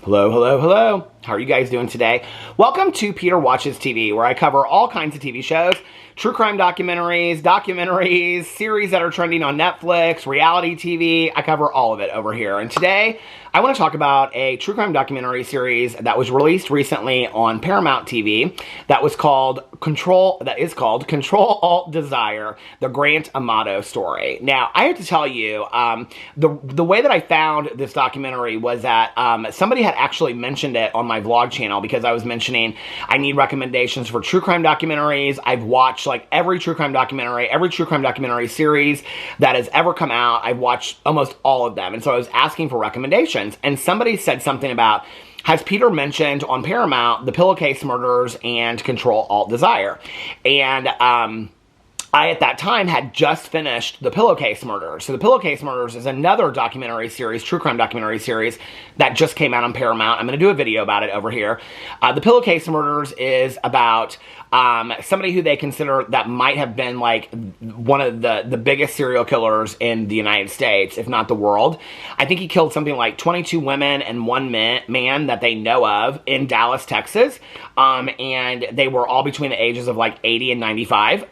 Hello, hello, hello. How are you guys doing today? Welcome to Peter Watches TV, where I cover all kinds of TV shows, true crime documentaries, series that are trending on Netflix, reality TV. I cover all of it over here. And today, I want to talk about a true crime documentary series that was released recently on Paramount TV that is called Ctrl+Alt+Desire, the Grant Amato story. Now, I have to tell you, the way that I found this documentary was that somebody had actually mentioned it on my vlog channel because I was mentioning I need recommendations for true crime documentaries. I've watched like every true crime documentary series that has ever come out. I've watched almost all of them. And so I was asking for recommendations. And somebody said something about, has Peter mentioned on Paramount the Pillowcase Murders and Ctrl+Alt+Desire? And I, at that time, had just finished the Pillowcase Murders. So the Pillowcase Murders is another documentary series, true crime documentary series, that just came out on Paramount. I'm going to do a video about it over here. The Pillowcase Murders is about somebody who they consider that might have been like one of the biggest serial killers in the United States, if not the world. I think he killed something like 22 women and one man that they know of in Dallas, Texas. And they were all between the ages of like 80 and 95.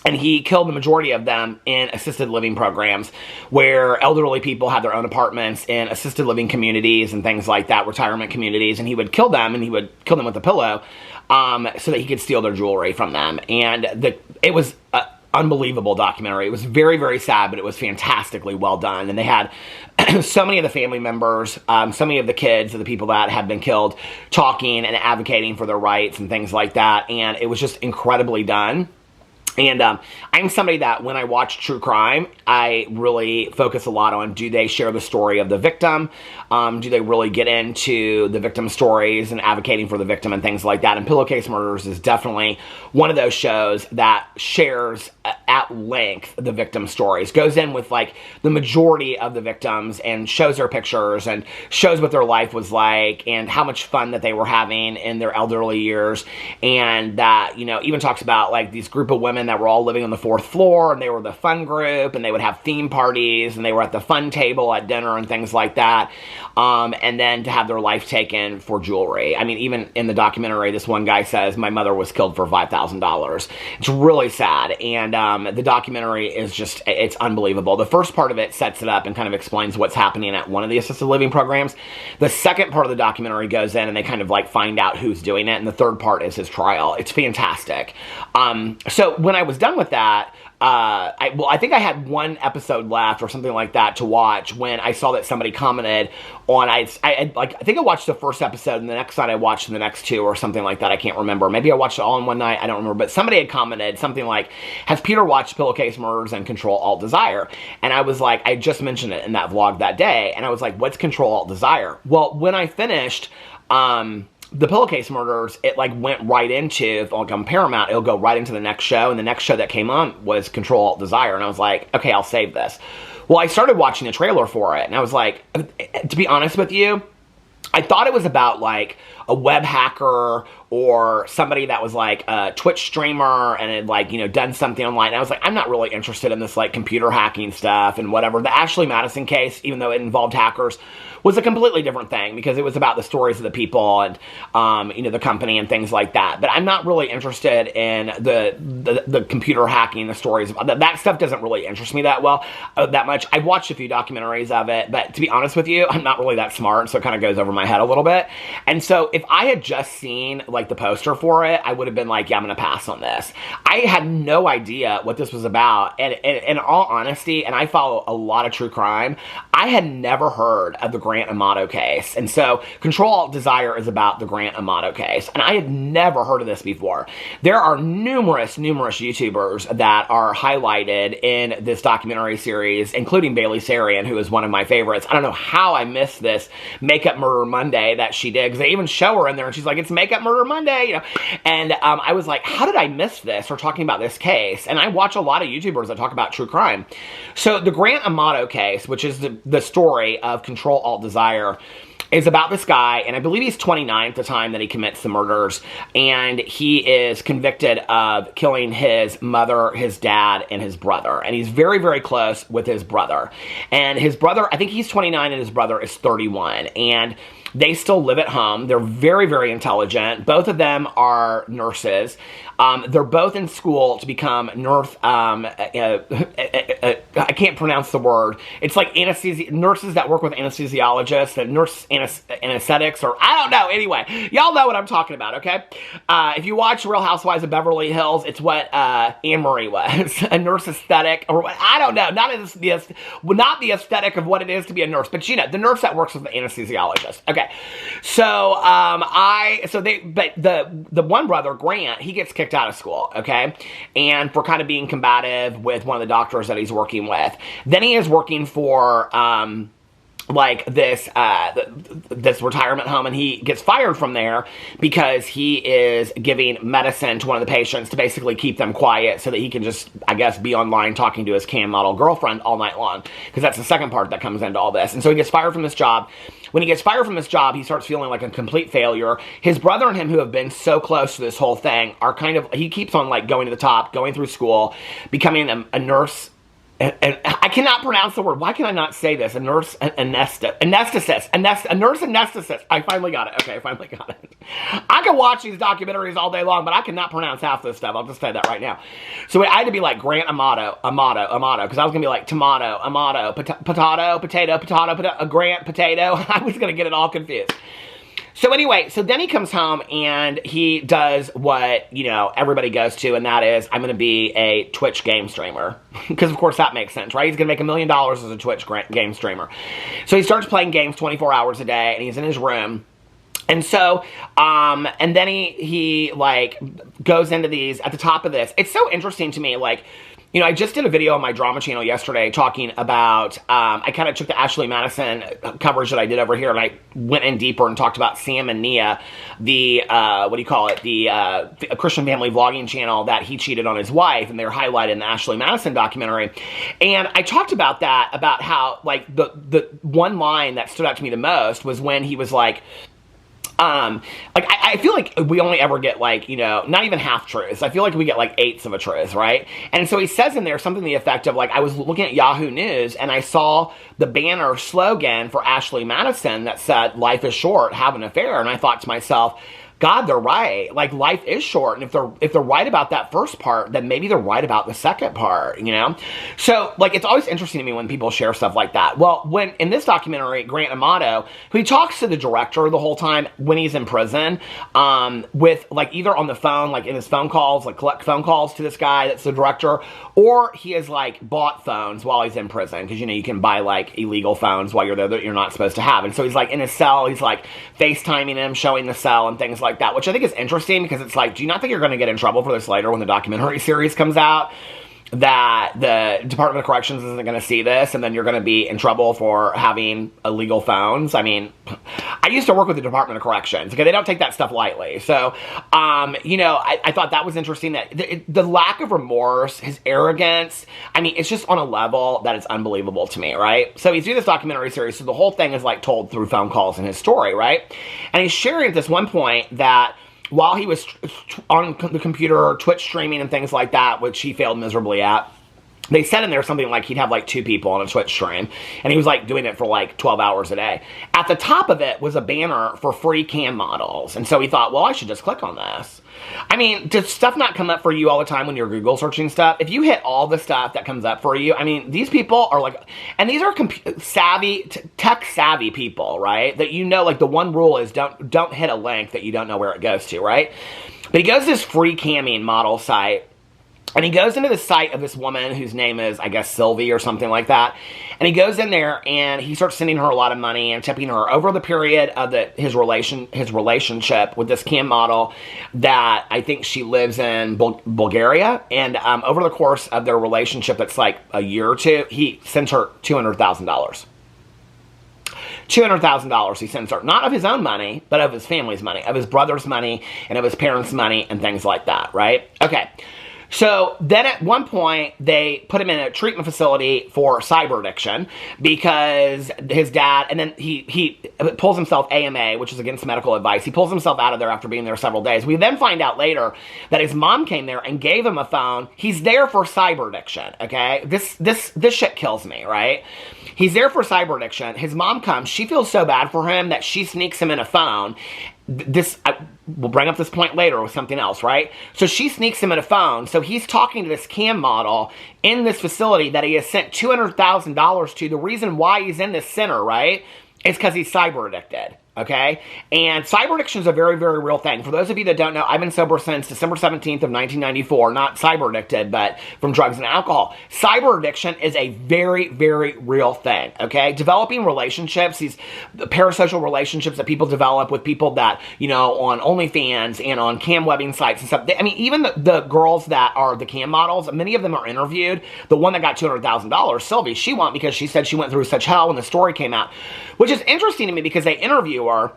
And he killed the majority of them in assisted living programs where elderly people had their own apartments in assisted living communities and things like that, retirement communities. And he would kill them, and he would kill them with a pillow so that he could steal their jewelry from them. And it was an unbelievable documentary. It was very, very sad, but it was fantastically well done. And they had so many of the family members, so many of the kids of the people that had been killed talking and advocating for their rights and things like that. And it was just incredibly done. And I'm somebody that when I watch true crime, I really focus a lot on, do they share the story of the victim? Do they really get into the victim stories and advocating for the victim and things like that? And Pillowcase Murders is definitely one of those shows that shares at length the victim stories. Goes in with like the majority of the victims and shows their pictures and shows what their life was like and how much fun that they were having in their elderly years. And that, you know, even talks about like these group of women that were all living on the 4th floor, and they were the fun group, and they would have theme parties, and they were at the fun table at dinner and things like that. And then to have their life taken for jewelry. I mean, even in the documentary, this one guy says, my mother was killed for $5,000. It's really sad. And the documentary is just, it's unbelievable. The first part of it sets it up and kind of explains what's happening at one of the assisted living programs. The second part of the documentary goes in and they kind of like find out who's doing it. And the third part is his trial. It's fantastic. So when I was done with that, I think I had one episode left or something like that to watch when I saw that somebody commented on, I think I watched the first episode, and the next night I watched the next two or something like that. I can't remember. Maybe I watched it all in one night. I don't remember. But somebody had commented something like, has Peter watched Pillowcase Murders and Ctrl+Alt+Desire? And I was like, I just mentioned it in that vlog that day. And I was like, what's Ctrl+Alt+Desire? Well, when I finished, the Pillowcase Murders, it like went right into, like on Paramount, it'll go right into the next show, and the next show that came on was Ctrl+Alt+Desire, and I was like, okay, I'll save this. Well, I started watching the trailer for it, and I was like, to be honest with you, I thought it was about like a web hacker or somebody that was like a Twitch streamer and had like, you know, done something online. And I was like, I'm not really interested in this like computer hacking stuff and whatever. The Ashley Madison case, even though it involved hackers, was a completely different thing because it was about the stories of the people and, you know, the company and things like that. But I'm not really interested in the computer hacking, the stories. That stuff doesn't really interest me that much. I've watched a few documentaries of it, but to be honest with you, I'm not really that smart, so it kind of goes over my head a little bit. And so if I had just seen like the poster for it, I would have been like, yeah, I'm going to pass on this. I had no idea what this was about. And in all honesty, and I follow a lot of true crime, I had never heard of the Grant Amato case. And so Ctrl+Alt+Desire is about the Grant Amato case. And I had never heard of this before. There are numerous YouTubers that are highlighted in this documentary series, including Bailey Sarian, who is one of my favorites. I don't know how I missed this Makeup Murder Monday that she did, because they even show her in there and she's like, it's Makeup Murder Monday, you know. And I was like, how did I miss this or talking about this case? And I watch a lot of YouTubers that talk about true crime. So the Grant Amato case, which is the story of Ctrl+Alt+Desire, is about this guy, and I believe he's 29 at the time that he commits the murders, and he is convicted of killing his mother, his dad, and his brother, and he's very, very close with his brother. And his brother, I think he's 29 and his brother is 31, and They still live at home. They're very, very intelligent. Both of them are nurses. They're both in school to become I can't pronounce the word. It's like nurses that work with anesthesiologists and anesthetics, or I don't know. Anyway, y'all know what I'm talking about, okay? If you watch Real Housewives of Beverly Hills, it's what Anne-Marie was, a nurse aesthetic, or I don't know, not the aesthetic of what it is to be a nurse, but you know, the nurse that works with the anesthesiologist. Okay, so the one brother, Grant, he gets kicked out of school, okay, and for kind of being combative with one of the doctors that he's working with. Then he is working for like this retirement home, and he gets fired from there because he is giving medicine to one of the patients to basically keep them quiet so that he can just, I guess, be online talking to his cam model girlfriend all night long, because that's the second part that comes into all this. And so he gets fired from this job. When he gets fired from this job, he starts feeling like a complete failure. His brother and him, who have been so close to this whole thing, are kind of, he keeps on like going to the top, going through school, becoming a nurse. And I cannot pronounce the word. Why can I not say this? A nurse anesthetist. A nurse anesthetist. I finally got it. Okay, I finally got it. I can watch these documentaries all day long, but I cannot pronounce half this stuff. I'll just say that right now. So I had to be like Grant Amato, because I was going to be like tomato, Amato, potato, Grant, potato. I was going to get it all confused. So anyway, so then he comes home and he does what, you know, everybody goes to, and that is, I'm going to be a Twitch game streamer. Because, of course, that makes sense, right? He's going to make $1 million as a Twitch game streamer. So he starts playing games 24 hours a day, and he's in his room. And so, and then he like, goes into these, at the top of this. It's so interesting to me, like, you know, I just did a video on my drama channel yesterday talking about, I kind of took the Ashley Madison coverage that I did over here, and I went in deeper and talked about Sam and Nia, the, the Christian family vlogging channel that he cheated on his wife, and they were highlighted in the Ashley Madison documentary. And I talked about that, about how, like, the one line that stood out to me the most was when he was like, like, I feel like we only ever get, like, you know, not even half truths. I feel like we get, like, eighths of a truth, right? And so he says in there something to the effect of, like, I was looking at Yahoo News, and I saw the banner slogan for Ashley Madison that said, "Life is short, have an affair." And I thought to myself, God, they're right. Like, life is short, and if they're right about that first part, then maybe they're right about the second part, you know? So, like, it's always interesting to me when people share stuff like that. Well, when, in this documentary, Grant Amato, who he talks to the director the whole time when he's in prison, with, like, either on the phone, like, in his phone calls, like, collect phone calls to this guy that's the director, or he has, like, bought phones while he's in prison, because, you know, you can buy, like, illegal phones while you're there that you're not supposed to have. And so he's, like, in his cell, he's, like, FaceTiming him, showing the cell and things like that, which I think is interesting, because it's like, do you not think you're going to get in trouble for this later when the documentary series comes out? That the Department of Corrections isn't going to see this, and then you're going to be in trouble for having illegal phones. I mean, I used to work with the Department of Corrections. Okay, they don't take that stuff lightly. So, you know, I thought that was interesting, that the lack of remorse, his arrogance, I mean, it's just on a level that is unbelievable to me, right? So he's doing this documentary series, so the whole thing is, like, told through phone calls in his story, right? And he's sharing at this one point that while he was on the computer, Twitch streaming and things like that, which he failed miserably at, they said in there something like he'd have, like, 2 people on a Twitch stream, and he was, like, doing it for, like, 12 hours a day. At the top of it was a banner for free cam models, and so he thought, well, I should just click on this. I mean, does stuff not come up for you all the time when you're Google searching stuff? If you hit all the stuff that comes up for you, I mean, these people are, like, and these are tech-savvy people, right? That, you know, like, the one rule is don't hit a link that you don't know where it goes to, right? But he goes to this free camming model site, and he goes into the site of this woman whose name is, I guess, Sylvie or something like that. And he goes in there and he starts sending her a lot of money and tipping her over the period of his relationship with this cam model that I think she lives in Bulgaria. And over the course of their relationship, that's like a year or two, he sends her $200,000. $200,000 he sends her. Not of his own money, but of his family's money, of his brother's money, and of his parents' money, and things like that, right? Okay. So then at one point, they put him in a treatment facility for cyber addiction because his dad, and then he pulls himself AMA, which is against medical advice. He pulls himself out of there after being there several days. We then find out later that his mom came there and gave him a phone. He's there for cyber addiction, okay? This shit kills me, right? He's there for cyber addiction. His mom comes. She feels so bad for him that she sneaks him in a phone. We'll bring up this point later with something else, right? So she sneaks him in a phone. So he's talking to this cam model in this facility that he has sent $200,000 to. The reason why he's in this center, right, is because he's cyber addicted. Okay? And cyber addiction is a very, very real thing. For those of you that don't know, I've been sober since December 17th of 1994. Not cyber addicted, but from drugs and alcohol. Cyber addiction is a very, very real thing. Okay? Developing relationships, these parasocial relationships that people develop with people that, you know, on OnlyFans and on cam webbing sites and stuff. I mean, even the girls that are the cam models, many of them are interviewed. The one that got $200,000, Sylvie, she won because she said she went through such hell when the story came out. Which is interesting to me because they interview her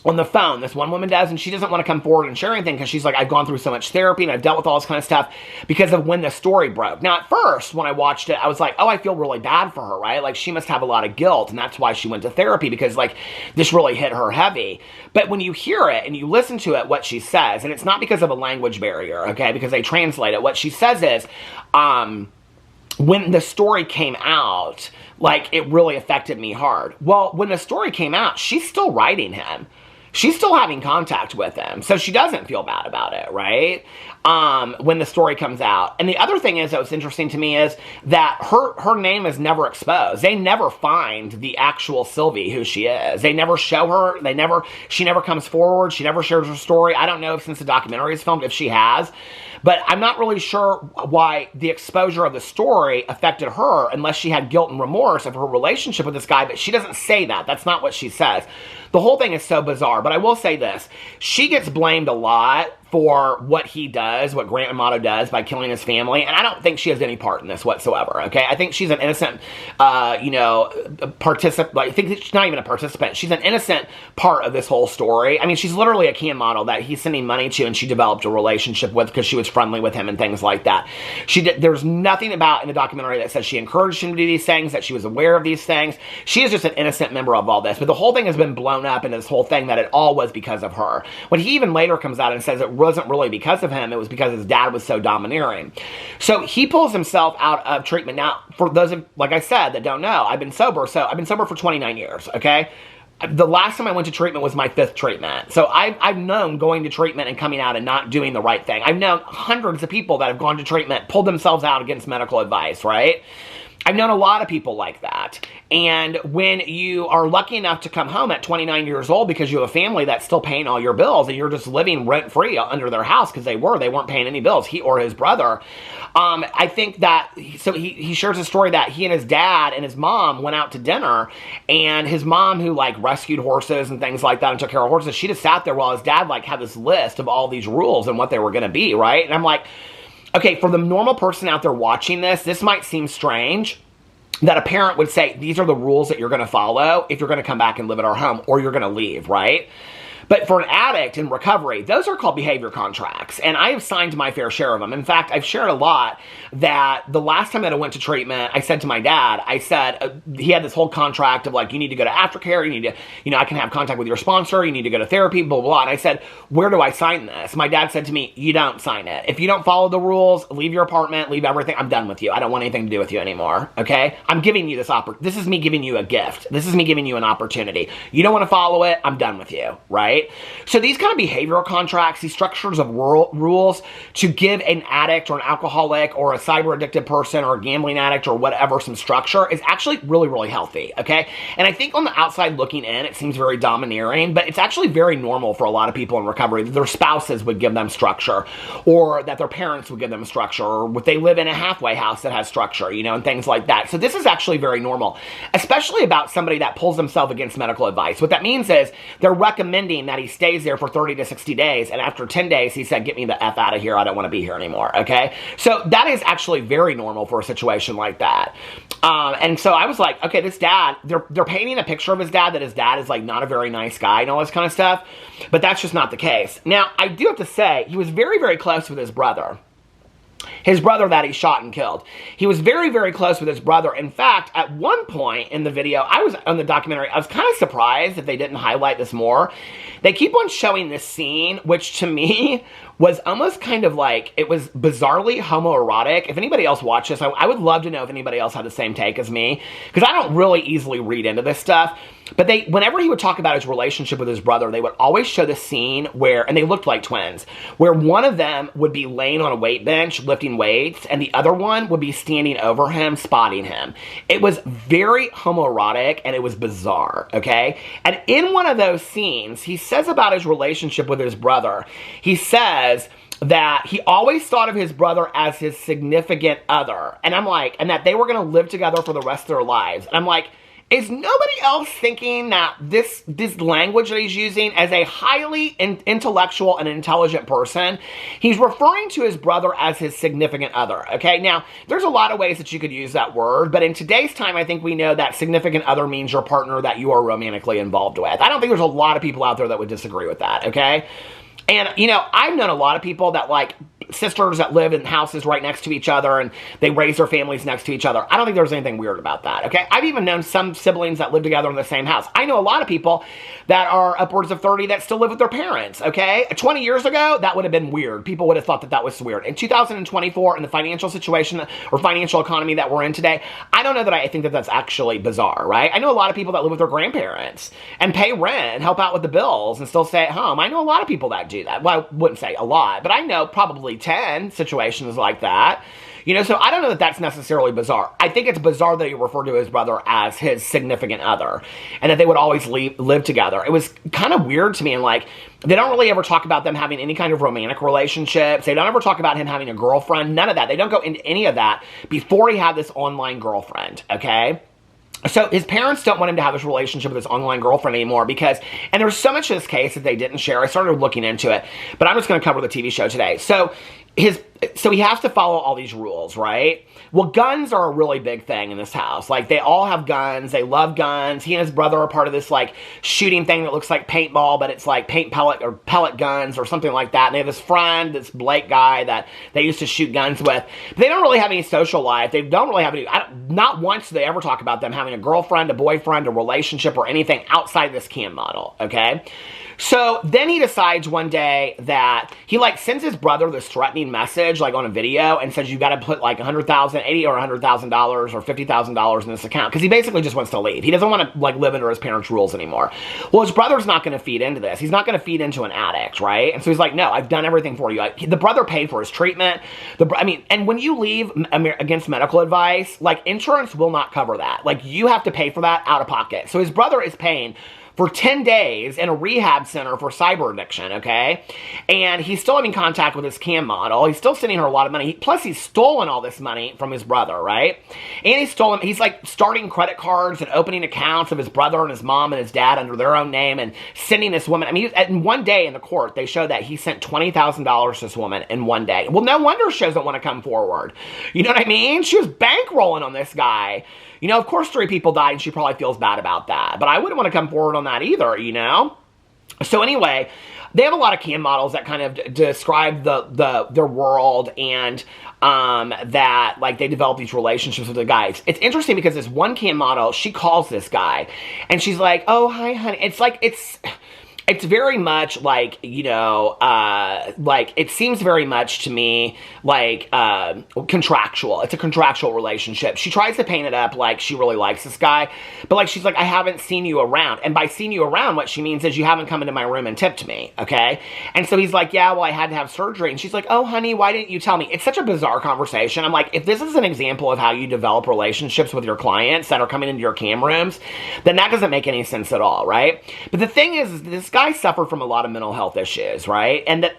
on the phone. This one woman does, and she doesn't want to come forward and share anything because she's like, I've gone through so much therapy and I've dealt with all this kind of stuff because of when the story broke. Now, at first, when I watched it, I was like, oh, I feel really bad for her, right? Like, she must have a lot of guilt, and that's why she went to therapy because, like, this really hit her heavy. But when you hear it and you listen to it, what she says, and it's not because of a language barrier, okay, because they translate it, what she says is, when the story came out, like, it really affected me hard. Well, when the story came out, she's still writing him. She's still having contact with him. So she doesn't feel bad about it, right? When the story comes out. And the other thing is that what's interesting to me is that her name is never exposed. They never find the actual Sylvie, who she is. They never show her. She never comes forward. She never shares her story. I don't know if since the documentary is filmed, if she has. But I'm not really sure why the exposure of the story affected her unless she had guilt and remorse of her relationship with this guy, but she doesn't say that. That's not what she says. The whole thing is so bizarre, but I will say this. She gets blamed a lot for what he does, what Grant Amato does by killing his family, and I don't think she has any part in this whatsoever, okay? I think she's an innocent, participant. I think she's not even a participant. She's an innocent part of this whole story. I mean, she's literally a cam model that he's sending money to and she developed a relationship with because she was friendly with him and things like that. There's nothing about in the documentary that says she encouraged him to do these things, that she was aware of these things. She is just an innocent member of all this, but the whole thing has been blown up into this whole thing that it all was because of her. When he even later comes out and says it wasn't really because of him, it was because his dad was so domineering. So he pulls himself out of treatment. Now, for those of, like I said, that don't know, I've been sober for 29 years, okay? The last time I went to treatment was my 5th treatment. So I've known going to treatment and coming out and not doing the right thing. I've known hundreds of people that have gone to treatment, pulled themselves out against medical advice, right? I've known a lot of people like that. And when you are lucky enough to come home at 29 years old because you have a family that's still paying all your bills and you're just living rent-free under their house because they weren't paying any bills, he or his brother. I think that, so he shares a story that he and his dad and his mom went out to dinner, and his mom, who like rescued horses and things like that and took care of horses, she just sat there while his dad like had this list of all these rules and what they were going to be, right? And I'm like, okay, for the normal person out there watching this might seem strange that a parent would say, these are the rules that you're going to follow if you're going to come back and live at our home, or you're going to leave, right? But for an addict in recovery, those are called behavior contracts, and I have signed my fair share of them. In fact, I've shared a lot that the last time that I went to treatment, I said to my dad, I said, he had this whole contract of like, you need to go to aftercare, you need to, I can have contact with your sponsor, you need to go to therapy, blah, blah, blah. And I said, where do I sign this? My dad said to me, you don't sign it. If you don't follow the rules, leave your apartment, leave everything, I'm done with you. I don't want anything to do with you anymore, okay? I'm giving you this is me giving you a gift. This is me giving you an opportunity. You don't want to follow it, I'm done with you, right? So these kind of behavioral contracts, these structures of rules to give an addict or an alcoholic or a cyber addicted person or a gambling addict or whatever some structure is actually really, really healthy, okay? And I think on the outside looking in, it seems very domineering, but it's actually very normal for a lot of people in recovery that their spouses would give them structure, or that their parents would give them structure, or would they live in a halfway house that has structure, and things like that. So this is actually very normal, especially about somebody that pulls themselves against medical advice. What that means is they're recommending that he stays there for 30 to 60 days, and after 10 days, he said, get me the F out of here, I don't want to be here anymore, okay? So that is actually very normal for a situation like that. And so I was like, okay, this dad, they're painting a picture of his dad, that his dad is like not a very nice guy and all this kind of stuff, but that's just not the case. Now, I do have to say, he was very, very close with his brother. his brother that he shot and killed. He was very, very close with his brother. In fact, at one point in the video, I was on the documentary, I was kind of surprised that they didn't highlight this more. They keep on showing this scene, which to me was almost kind of like, it was bizarrely homoerotic. If anybody else watched this, I would love to know if anybody else had the same take as me, because I don't really easily read into this stuff. But whenever he would talk about his relationship with his brother, they would always show the scene where, and they looked like twins, where one of them would be laying on a weight bench lifting weights, and the other one would be standing over him, spotting him. It was very homoerotic, and it was bizarre, okay? And in one of those scenes, he says about his relationship with his brother, he says that he always thought of his brother as his significant other. And I'm like, and that they were going to live together for the rest of their lives. And I'm like, is nobody else thinking that this language that he's using as a highly intellectual and intelligent person, he's referring to his brother as his significant other, okay? Now, there's a lot of ways that you could use that word, but in today's time, I think we know that significant other means your partner that you are romantically involved with. I don't think there's a lot of people out there that would disagree with that, okay? And, you know, I've known a lot of people that, like, sisters that live in houses right next to each other and they raise their families next to each other. I don't think there's anything weird about that, okay? I've even known some siblings that live together in the same house. I know a lot of people that are upwards of 30 that still live with their parents, okay? 20 years ago, that would have been weird. People would have thought that that was weird. In 2024, in the financial situation or financial economy that we're in today, I don't know that I think that that's actually bizarre, right? I know a lot of people that live with their grandparents and pay rent and help out with the bills and still stay at home. I know a lot of people that do that. Well, I wouldn't say a lot, but I know probably 10 situations like that. You know, so I don't know that that's necessarily bizarre. I think it's bizarre that he referred to his brother as his significant other and that they would always live together. It was kind of weird to me, and like, they don't really ever talk about them having any kind of romantic relationships. They don't ever talk about him having a girlfriend. None of that. They don't go into any of that before he had this online girlfriend, okay? So his parents don't want him to have this relationship with his online girlfriend anymore because, and there's so much of this case that they didn't share. I started looking into it, but I'm just going to cover the TV show today. So he has to follow all these rules, right? Well, guns are a really big thing in this house. Like, they all have guns. They love guns. He and his brother are part of this, like, shooting thing that looks like paintball, but it's like paint pellet or pellet guns or something like that. And they have this friend, this Blake guy that they used to shoot guns with. But they don't really have any social life. They don't really have any, not once do they ever talk about them having a girlfriend, a boyfriend, a relationship, or anything outside this cam model, okay? So then he decides one day that he, like, sends his brother this threatening message, like, on a video and says, you got to put like $100,000, $80,000 or $100,000 or $50,000 in this account, because he basically just wants to leave. He doesn't want to, like, live under his parents' rules anymore. Well, his brother's not going to feed into this. He's not going to feed into an addict, right? And so he's like, no, I've done everything for you. The brother paid for his treatment. And when you leave against medical advice, like, insurance will not cover that. Like, you have to pay for that out of pocket. So his brother is paying for 10 days in a rehab center for cyber addiction, okay? And he's still having contact with his cam model. He's still sending her a lot of money. Plus, he's stolen all this money from his brother, right? And he's like starting credit cards and opening accounts of his brother and his mom and his dad under their own name and sending this woman. I mean, in one day in the court, they show that he sent $20,000 to this woman in one day. Well, no wonder she doesn't want to come forward. You know what I mean? She was bankrolling on this guy. You know, of course 3 people died and she probably feels bad about that. But I wouldn't want to come forward on that either, you know? So anyway, they have a lot of cam models that kind of describe their world and that, like, they develop these relationships with the guys. It's interesting because this one cam model, she calls this guy and she's like, oh, hi, honey. It's like, it's very much like, you know, like, it seems very much to me like contractual. It's a contractual relationship. She tries to paint it up like she really likes this guy, but, like, she's like, I haven't seen you around. And by seeing you around, what she means is you haven't come into my room and tipped me, okay? And so he's like, yeah, well, I had to have surgery. And she's like, oh, honey, why didn't you tell me? It's such a bizarre conversation. I'm like, if this is an example of how you develop relationships with your clients that are coming into your cam rooms, then that doesn't make any sense at all, right? But the thing is this guy suffered from a lot of mental health issues, right? And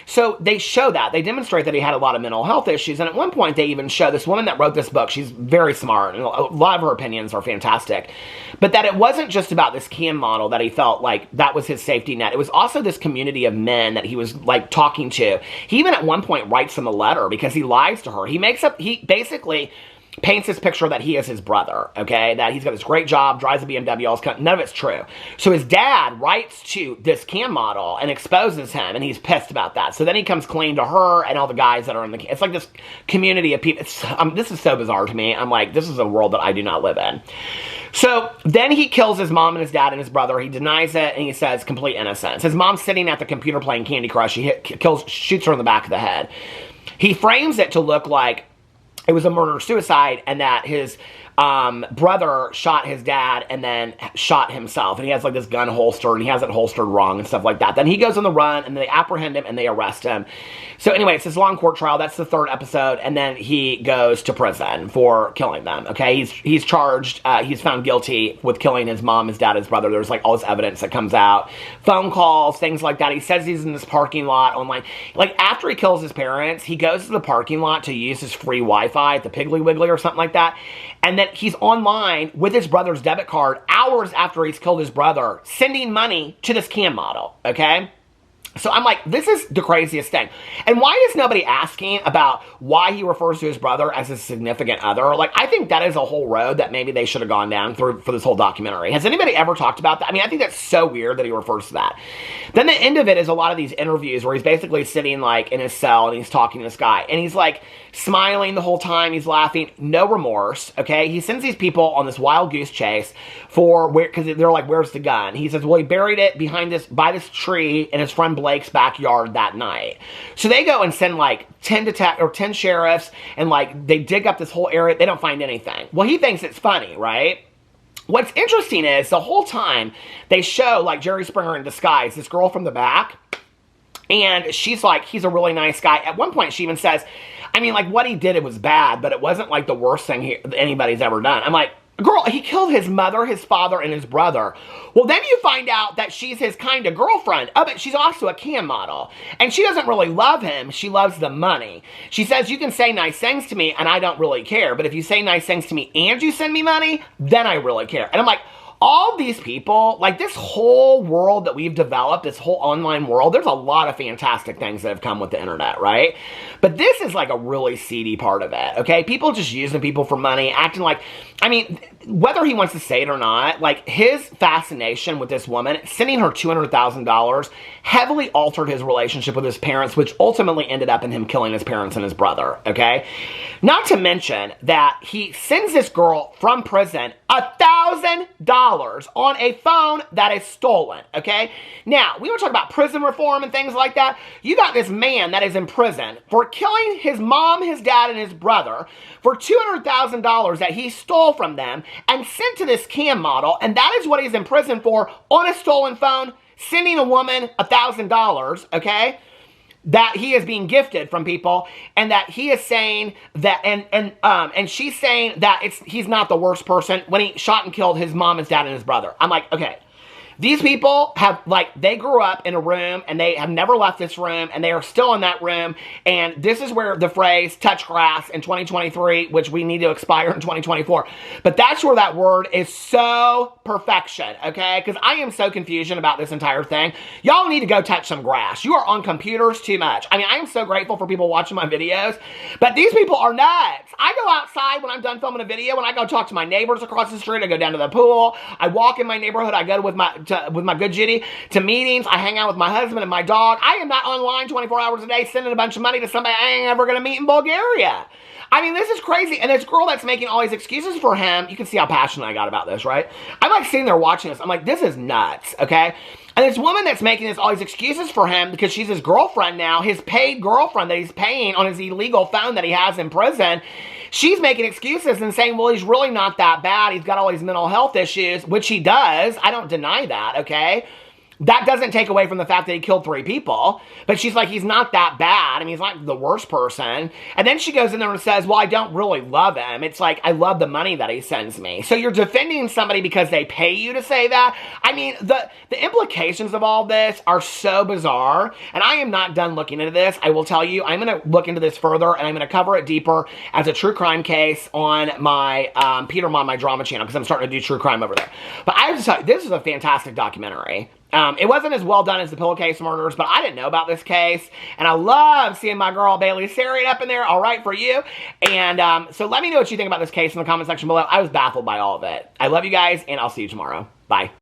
so they show that. They demonstrate that he had a lot of mental health issues. And at one point, they even show this woman that wrote this book. She's very smart, and a lot of her opinions are fantastic. But that it wasn't just about this cam model that he felt like that was his safety net. It was also this community of men that he was, like, talking to. He even at one point writes them a letter because he lies to her. He basically paints this picture that he is his brother, okay? That he's got this great job, drives a BMW, all this none of it's true. So his dad writes to this cam model and exposes him, and he's pissed about that. So then he comes clean to her and all the guys that are in the... It's like this community of people. This is so bizarre to me. I'm like, this is a world that I do not live in. So then he kills his mom and his dad and his brother. He denies it, and he says complete innocence. His mom's sitting at the computer playing Candy Crush. He shoots her in the back of the head. He frames it to look like it was a murder-suicide, and that his brother shot his dad and then shot himself. And he has like this gun holster, and he has it holstered wrong and stuff like that. Then he goes on the run, and they apprehend him, and they arrest him. So anyway, it's this long court trial. That's the 3rd episode. And then he goes to prison for killing them, okay? He's charged. He's found guilty with killing his mom, his dad, his brother. There's like all this evidence that comes out. Phone calls, things like that. He says he's in this parking lot online. Like, after he kills his parents, he goes to the parking lot to use his free Wi-Fi at the Piggly Wiggly or something like that. And then he's online with his brother's debit card hours after he's killed his brother, sending money to this cam model, okay? So I'm like, this is the craziest thing. And why is nobody asking about why he refers to his brother as his significant other? Like, I think that is a whole road that maybe they should have gone down through for this whole documentary. Has anybody ever talked about that? I mean, I think that's so weird that he refers to that. Then the end of it is a lot of these interviews where he's basically sitting like in his cell and he's talking to this guy. And he's like smiling the whole time. He's laughing. No remorse, okay? He sends these people on this wild goose chase because they're like, where's the gun? He says, well, he buried it by this tree in his friend Blake's backyard that night. So they go and send like 10 sheriffs, and like they dig up this whole area. They don't find anything. Well, he thinks it's funny, right? What's interesting is the whole time they show like Jerry Springer in disguise, this girl from the back, and she's like, he's a really nice guy. At one point, she even says, I mean, like, what he did, it was bad, but it wasn't like the worst thing anybody's ever done. I'm like, girl, he killed his mother, his father, and his brother. Well, then you find out that she's his kind of girlfriend. Oh, but she's also a cam model. And she doesn't really love him. She loves the money. She says, you can say nice things to me, and I don't really care. But if you say nice things to me and you send me money, then I really care. And I'm like, all these people, like this whole world that we've developed, this whole online world, there's a lot of fantastic things that have come with the internet, right? But this is like a really seedy part of it, okay? People just using people for money, acting like, I mean, whether he wants to say it or not, like his fascination with this woman, sending her $200,000, heavily altered his relationship with his parents, which ultimately ended up in him killing his parents and his brother, okay? Not to mention that he sends this girl from prison $1,000 on a phone that is stolen, okay? Now, we want to talk about prison reform and things like that. You got this man that is in prison for killing his mom, his dad, and his brother for $200,000 that he stole from them and sent to this cam model, and that is what he's in prison for, on a stolen phone, sending a woman $1,000, okay? That he is being gifted from people, and that he is saying that, and she's saying that he's not the worst person when he shot and killed his mom, his dad, and his brother. I'm like, okay. These people have, like, they grew up in a room, and they have never left this room, and they are still in that room, and this is where the phrase, touch grass in 2023, which we need to expire in 2024, but that's where that word is so perfection, okay? Because I am so confusion about this entire thing. Y'all need to go touch some grass. You are on computers too much. I mean, I am so grateful for people watching my videos, but these people are nuts. I go outside when I'm done filming a video, and I go talk to my neighbors across the street, I go down to the pool, I walk in my neighborhood, I go with my good Judy to meetings. I hang out with my husband and my dog. I am not online 24 hours a day sending a bunch of money to somebody I ain't ever going to meet in Bulgaria. I mean, this is crazy. And this girl that's making all these excuses for him, you can see how passionate I got about this, right? I'm like sitting there watching this. I'm like, this is nuts, okay? And this woman that's making all these excuses for him because she's his girlfriend now, his paid girlfriend that he's paying on his illegal phone that he has in prison, she's making excuses and saying, well, he's really not that bad. He's got all these mental health issues, which he does. I don't deny that, okay? That doesn't take away from the fact that he killed 3 people. But she's like, he's not that bad. I mean, he's not the worst person. And then she goes in there and says, well, I don't really love him. It's like, I love the money that he sends me. So you're defending somebody because they pay you to say that? I mean, the implications of all this are so bizarre. And I am not done looking into this. I will tell you, I'm going to look into this further, and I'm going to cover it deeper as a true crime case on my Peter Mom, my drama channel, because I'm starting to do true crime over there. But I have to tell you, this is a fantastic documentary. It wasn't as well done as the Pillowcase Murders, but I didn't know about this case. And I love seeing my girl Bailey Sarian up in there. All right for you. And so let me know what you think about this case in the comment section below. I was baffled by all of it. I love you guys, and I'll see you tomorrow. Bye.